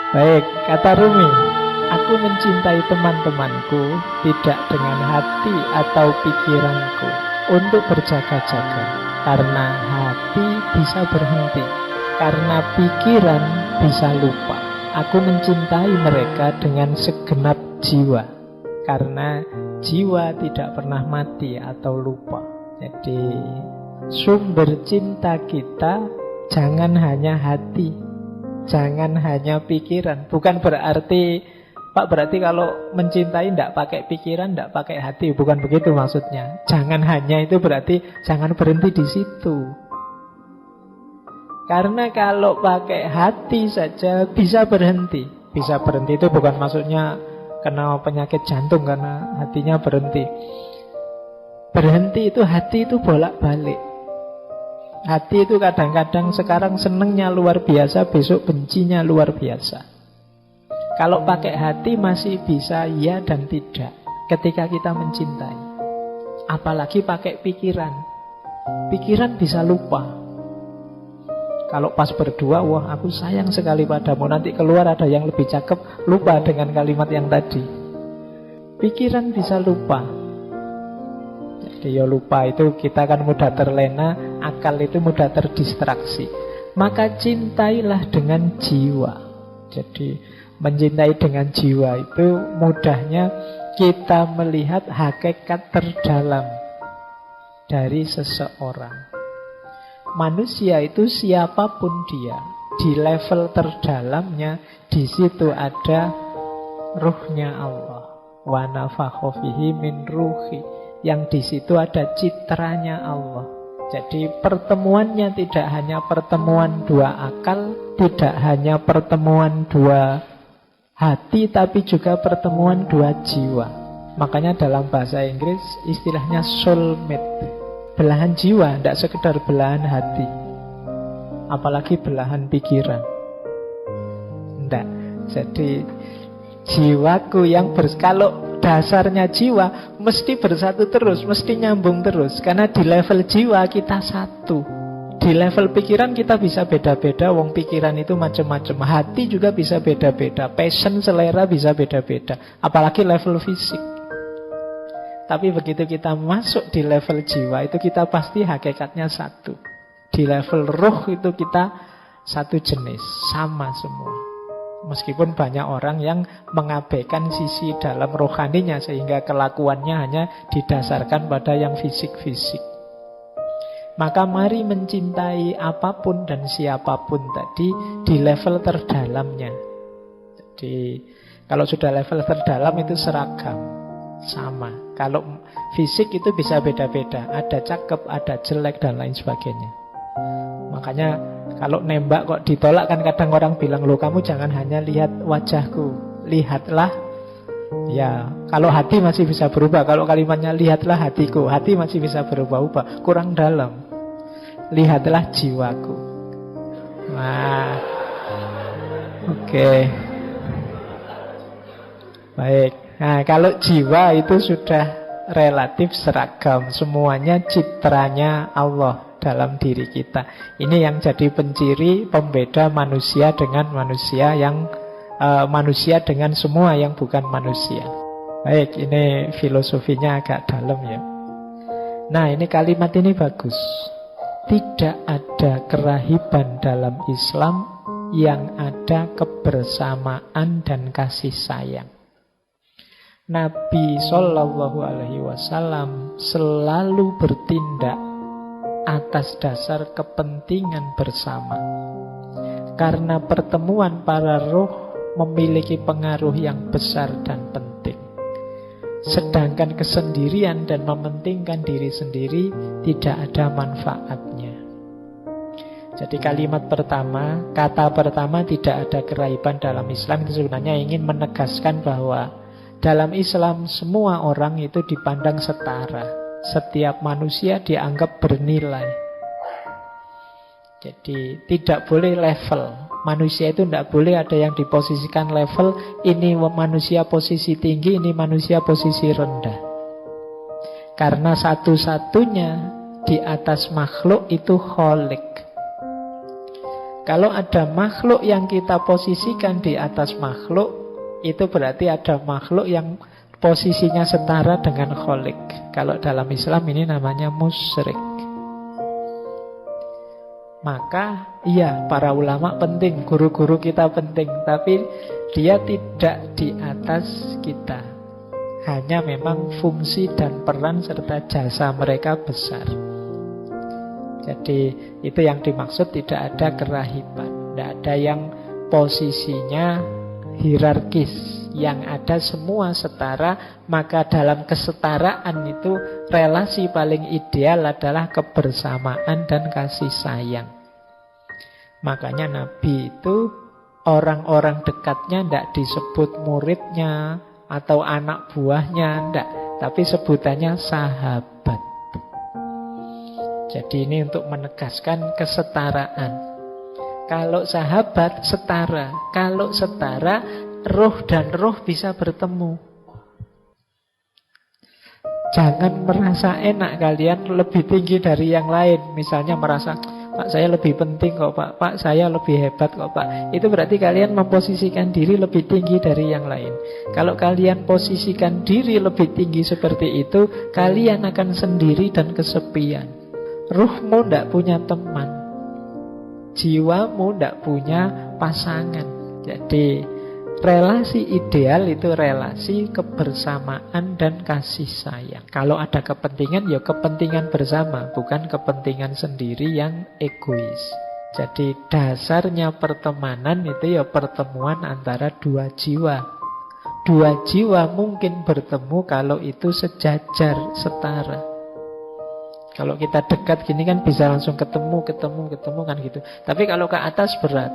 Baik, kata Rumi, aku mencintai teman-temanku tidak dengan hati atau pikiranku untuk berjaga-jaga. Karena hati bisa berhenti, karena pikiran bisa lupa. Aku mencintai mereka dengan segenap jiwa, karena jiwa tidak pernah mati atau lupa. Jadi sumber cinta kita jangan hanya hati, jangan hanya pikiran. Bukan berarti, Pak, berarti kalau mencintai tidak pakai pikiran, tidak pakai hati. Bukan begitu maksudnya. Jangan hanya itu berarti jangan berhenti di situ. Karena kalau pakai hati saja bisa berhenti. Bisa berhenti itu bukan maksudnya kena penyakit jantung karena hatinya berhenti. Berhenti itu hati itu bolak-balik. Hati itu kadang-kadang sekarang senengnya luar biasa, besok bencinya luar biasa. Kalau pakai hati masih bisa ya dan tidak ketika kita mencintai. Apalagi pakai pikiran. Pikiran bisa lupa. Kalau pas berdua, wah aku sayang sekali padamu, nanti keluar ada yang lebih cakep, lupa dengan kalimat yang tadi. Pikiran bisa lupa. Jadi ya lupa itu kita kan mudah terlena, akal itu mudah terdistraksi. Maka cintailah dengan jiwa. Jadi mencintai dengan jiwa itu mudahnya kita melihat hakikat terdalam dari seseorang. Manusia itu siapapun dia, di level terdalamnya, di situ ada ruhnya Allah. Wa nafakha fihi min ruhi. Yang di situ ada citranya Allah. Jadi pertemuannya tidak hanya pertemuan dua akal, tidak hanya pertemuan dua hati, tapi juga pertemuan dua jiwa. Makanya dalam bahasa Inggris istilahnya soulmate. Belahan jiwa, tidak sekedar belahan hati. Apalagi belahan pikiran. Tidak. Jadi jiwaku yang kalau dasarnya jiwa mesti bersatu terus, mesti nyambung terus. Karena di level jiwa kita satu. Di level pikiran kita bisa beda-beda. Wong pikiran itu macam-macam. Hati juga bisa beda-beda. Passion, selera bisa beda-beda. Apalagi level fisik. Tapi begitu kita masuk di level jiwa, itu kita pasti hakikatnya satu. Di level ruh itu kita satu jenis, sama semua. Meskipun banyak orang yang mengabaikan sisi dalam rohaninya, sehingga kelakuannya hanya didasarkan pada yang fisik-fisik. Maka mari mencintai apapun dan siapapun tadi di level terdalamnya. Jadi kalau sudah level terdalam itu seragam, sama. Kalau fisik itu bisa beda-beda, ada cakep, ada jelek dan lain sebagainya. Makanya kalau nembak kok ditolak kan kadang orang bilang, loh kamu jangan hanya lihat wajahku, lihatlah. Ya, kalau hati masih bisa berubah. Kalau kalimatnya lihatlah hatiku, hati masih bisa berubah-ubah, kurang dalam. Lihatlah jiwaku. Nah, oke. Baik. Nah, kalau jiwa itu sudah relatif seragam, semuanya citranya Allah dalam diri kita. Ini yang jadi penciri pembeda manusia dengan manusia yang manusia dengan semua yang bukan manusia. Baik, ini filosofinya agak dalam ya. Nah, ini kalimat ini bagus. Tidak ada kerahiban dalam Islam yang ada kebersamaan dan kasih sayang. Nabi Shallallahu Alaihi Wasallam selalu bertindak atas dasar kepentingan bersama. Karena pertemuan para roh memiliki pengaruh yang besar dan penting. Sedangkan kesendirian dan mementingkan diri sendiri tidak ada manfaatnya. Jadi kalimat pertama, kata pertama tidak ada kerahiban dalam Islam itu sebenarnya ingin menegaskan bahwa dalam Islam semua orang itu dipandang setara. Setiap manusia dianggap bernilai. Jadi tidak boleh level. Manusia itu tidak boleh ada yang diposisikan level. Ini manusia posisi tinggi, ini manusia posisi rendah. Karena satu-satunya di atas makhluk itu Khalik. Kalau ada makhluk yang kita posisikan di atas makhluk, itu berarti ada makhluk yang posisinya setara dengan Khalik. Kalau dalam Islam ini namanya musyrik. Maka iya, para ulama penting, guru-guru kita penting, tapi dia tidak di atas kita. Hanya memang fungsi dan peran serta jasa mereka besar. Jadi itu yang dimaksud tidak ada kerahiban, tidak ada yang posisinya hierarkis. Yang ada semua setara, maka dalam kesetaraan itu relasi paling ideal adalah kebersamaan dan kasih sayang. Makanya Nabi itu orang-orang dekatnya tidak disebut muridnya atau anak buahnya, tidak, tapi sebutannya sahabat. Jadi ini untuk menegaskan kesetaraan. Kalau sahabat setara, kalau setara roh dan roh bisa bertemu. Jangan merasa enak kalian lebih tinggi dari yang lain. Misalnya merasa, Pak saya lebih penting kok Pak, Pak saya lebih hebat kok Pak. Itu berarti kalian memposisikan diri lebih tinggi dari yang lain. Kalau kalian posisikan diri lebih tinggi seperti itu, kalian akan sendiri dan kesepian. Ruhmu tidak punya teman, jiwamu tidak punya pasangan. Jadi relasi ideal itu relasi kebersamaan dan kasih sayang. Kalau ada kepentingan, ya kepentingan bersama, bukan kepentingan sendiri yang egois. Jadi dasarnya pertemanan itu ya pertemuan antara dua jiwa. Dua jiwa mungkin bertemu kalau itu sejajar, setara. Kalau kita dekat gini kan bisa langsung ketemu kan gitu. Tapi kalau ke atas berat.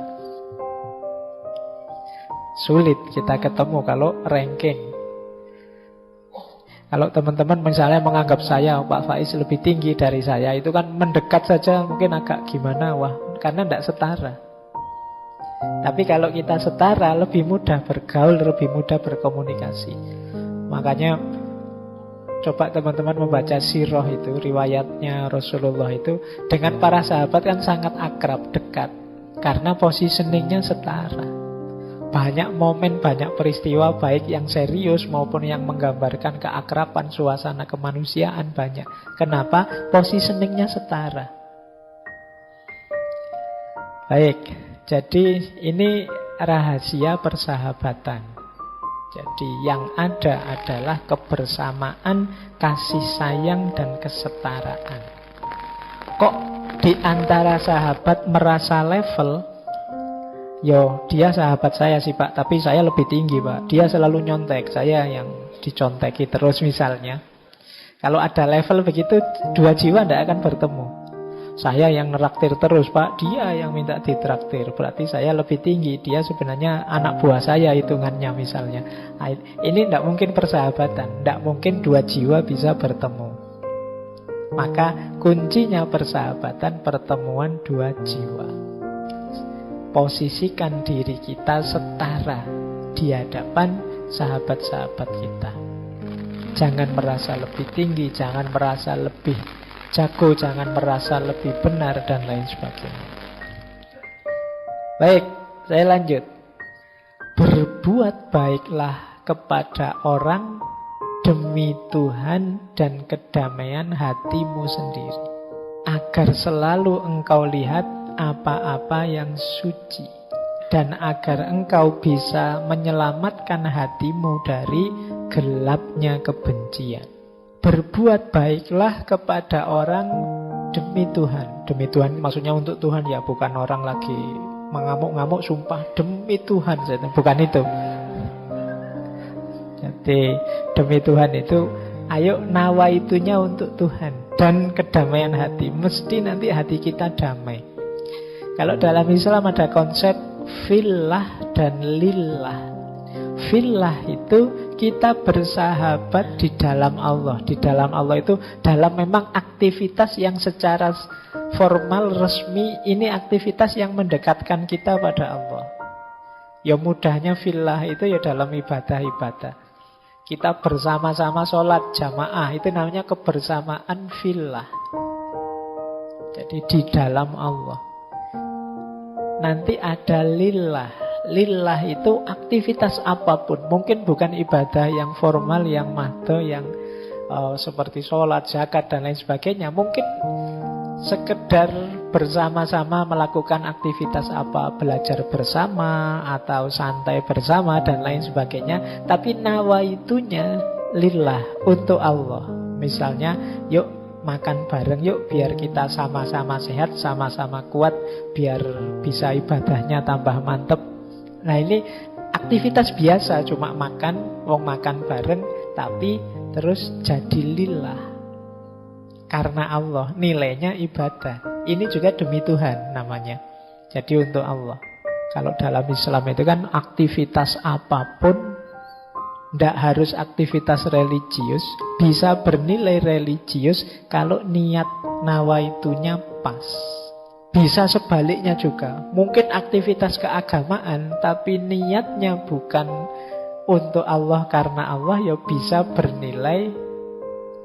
Sulit kita ketemu kalau ranking. Kalau teman-teman misalnya menganggap saya, Pak Faiz lebih tinggi dari saya, itu kan mendekat saja mungkin agak gimana, wah, karena tidak setara. Tapi kalau kita setara, lebih mudah bergaul, lebih mudah berkomunikasi. Makanya coba teman-teman membaca sirah itu, riwayatnya Rasulullah itu, dengan para sahabat kan sangat akrab, dekat, karena positioningnya setara. Banyak momen, banyak peristiwa, baik yang serius maupun yang menggambarkan keakraban, suasana kemanusiaan banyak. Kenapa? Positioningnya setara. Baik, jadi ini rahasia persahabatan. Jadi yang ada adalah kebersamaan, kasih sayang, dan kesetaraan. Kok di antara sahabat merasa level? Yo, dia sahabat saya sih Pak, tapi saya lebih tinggi Pak. Dia selalu nyontek, saya yang diconteki terus misalnya. Kalau ada level begitu, dua jiwa tidak akan bertemu. Saya yang neraktir terus Pak, dia yang minta ditraktir. Berarti saya lebih tinggi, dia sebenarnya anak buah saya hitungannya misalnya. Ini tidak mungkin persahabatan, tidak mungkin dua jiwa bisa bertemu. Maka kuncinya persahabatan, pertemuan dua jiwa. Posisikan diri kita setara di hadapan sahabat-sahabat kita. Jangan merasa lebih tinggi, jangan merasa lebih jago, jangan merasa lebih benar, dan lain sebagainya. Baik, saya lanjut. Berbuat baiklah kepada orang demi Tuhan dan kedamaian hatimu sendiri, agar selalu engkau lihat apa-apa yang suci, dan agar engkau bisa menyelamatkan hatimu dari gelapnya kebencian. Berbuat baiklah kepada orang demi Tuhan. Demi Tuhan maksudnya untuk Tuhan ya, bukan orang lagi mengamuk-ngamuk sumpah demi Tuhan, bukan itu. Jadi demi Tuhan itu ayo nawaitunya untuk Tuhan dan kedamaian hati. Mesti nanti hati kita damai. Kalau dalam Islam ada konsep fillah dan lillah. Fillah itu kita bersahabat di dalam Allah. Di dalam Allah itu dalam memang aktivitas yang secara formal, resmi, ini aktivitas yang mendekatkan kita pada Allah. Ya mudahnya fillah itu ya dalam ibadah-ibadah. Kita bersama-sama sholat jamaah, itu namanya kebersamaan fillah. Jadi di dalam Allah. nanti ada lillah. Lillah itu aktivitas apapun. Mungkin bukan ibadah yang formal, yang mahdo, yang seperti sholat, zakat, dan lain sebagainya. Mungkin sekedar bersama-sama melakukan aktivitas apa, belajar bersama, atau santai bersama, dan lain sebagainya. Tapi nawaitunya lillah, untuk Allah. Misalnya, yuk makan bareng yuk, biar kita sama-sama sehat, sama-sama kuat, biar bisa ibadahnya tambah mantep. Nah ini aktivitas biasa, cuma makan, wong makan bareng, tapi terus jadi lillah, karena Allah, nilainya ibadah. Ini juga demi Tuhan namanya. Jadi untuk Allah. Kalau dalam Islam itu kan aktivitas apapun, tidak harus aktivitas religius, bisa bernilai religius kalau niat nawaitunya pas. Bisa sebaliknya juga. Mungkin aktivitas keagamaan, tapi niatnya bukan untuk Allah karena Allah, ya bisa bernilai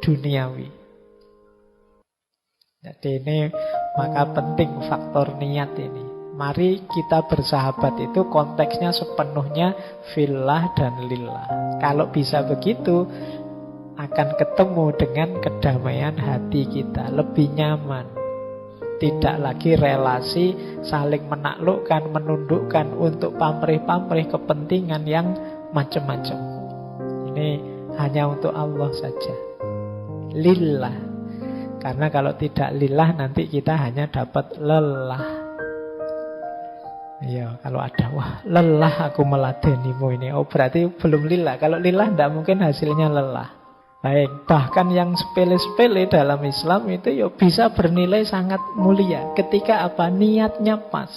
duniawi. Jadi ini maka penting faktor niat ini. Mari kita bersahabat itu konteksnya sepenuhnya fillah dan lillah. Kalau bisa begitu, akan ketemu dengan kedamaian hati kita, lebih nyaman. Tidak lagi relasi saling menaklukkan, menundukkan untuk pamrih-pamrih kepentingan yang macam-macam. Ini hanya untuk Allah saja. Lillah. Karena kalau tidak lillah nanti kita hanya dapat lelah. Ya, kalau ada, wah lelah aku meladenimu ini, oh berarti belum lillah. Kalau lillah tidak mungkin hasilnya lelah. Baik, bahkan yang sepele-sepele dalam Islam itu ya bisa bernilai sangat mulia. Ketika apa? Niatnya pas.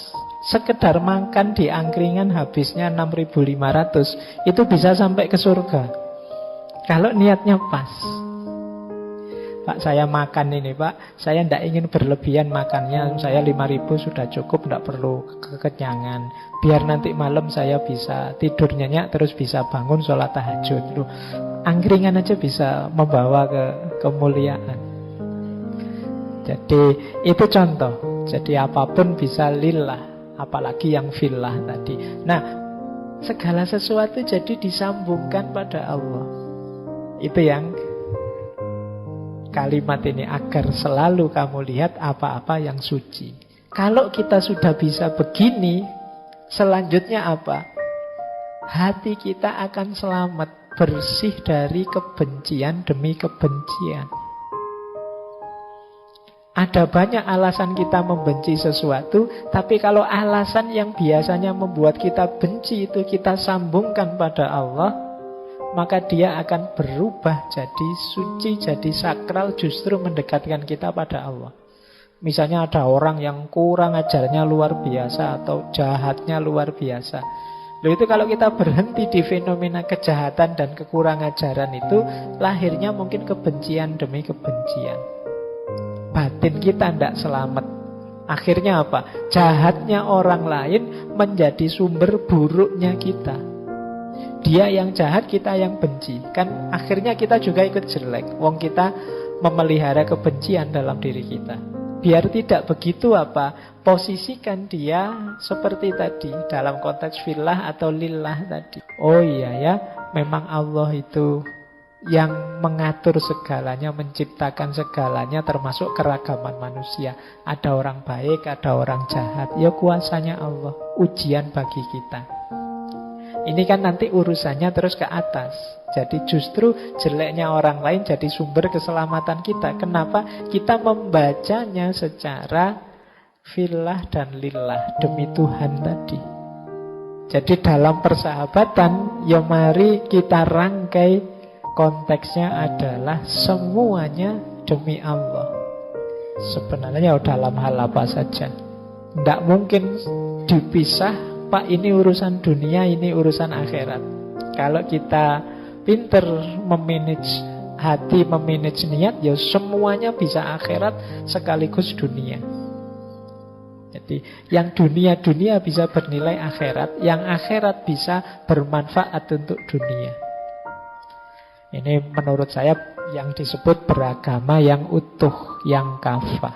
Sekedar makan di angkringan habisnya 6.500, itu bisa sampai ke surga. Kalau niatnya pas. Pak, saya makan ini Pak, saya tidak ingin berlebihan makannya, saya 5.000 sudah cukup, tidak perlu kekenyangan. Biar nanti malam saya bisa tidur nyenyak, terus bisa bangun sholat tahajud. Loh, angkringan aja bisa membawa ke kemuliaan. Jadi itu contoh. Jadi apapun bisa lillah, apalagi yang fillah tadi. Nah, segala sesuatu jadi disambungkan pada Allah. Itu yang kalimat ini, agar selalu kamu lihat apa-apa yang suci. Kalau kita sudah bisa begini, selanjutnya apa? Hati kita akan selamat, bersih dari kebencian demi kebencian. Ada banyak alasan kita membenci sesuatu, tapi kalau alasan yang biasanya membuat kita benci itu kita sambungkan pada Allah, maka dia akan berubah jadi suci, jadi sakral, justru mendekatkan kita pada Allah. Misalnya ada orang yang kurang ajarnya luar biasa atau jahatnya luar biasa. Loh, itu kalau kita berhenti di fenomena kejahatan dan kekurang ajaran itu, lahirnya mungkin kebencian demi kebencian. Batin kita tidak selamat. Akhirnya apa? Jahatnya orang lain menjadi sumber buruknya kita. Dia yang jahat, kita yang benci. Kan akhirnya kita juga ikut jelek. Wong kita memelihara kebencian dalam diri kita. Biar tidak begitu apa? Posisikan dia seperti tadi, dalam konteks fillah atau lillah tadi. Oh iya ya, memang Allah itu yang mengatur segalanya, menciptakan segalanya, termasuk keragaman manusia. Ada orang baik, ada orang jahat. Ya kuasanya Allah, ujian bagi kita. Ini kan nanti urusannya terus ke atas. Jadi justru jeleknya orang lain jadi sumber keselamatan kita. Kenapa? Kita membacanya secara fillah dan lillah, demi Tuhan tadi. Jadi dalam persahabatan, ya mari kita rangkai konteksnya adalah semuanya demi Allah. Sebenarnya dalam hal apa saja, tidak mungkin dipisah. Pak, ini urusan dunia, ini urusan akhirat. Kalau kita pinter memanage hati, memanage niat, ya semuanya bisa akhirat sekaligus dunia. Jadi yang dunia-dunia bisa bernilai akhirat, yang akhirat bisa bermanfaat untuk dunia. Ini menurut saya yang disebut beragama yang utuh, yang kafah.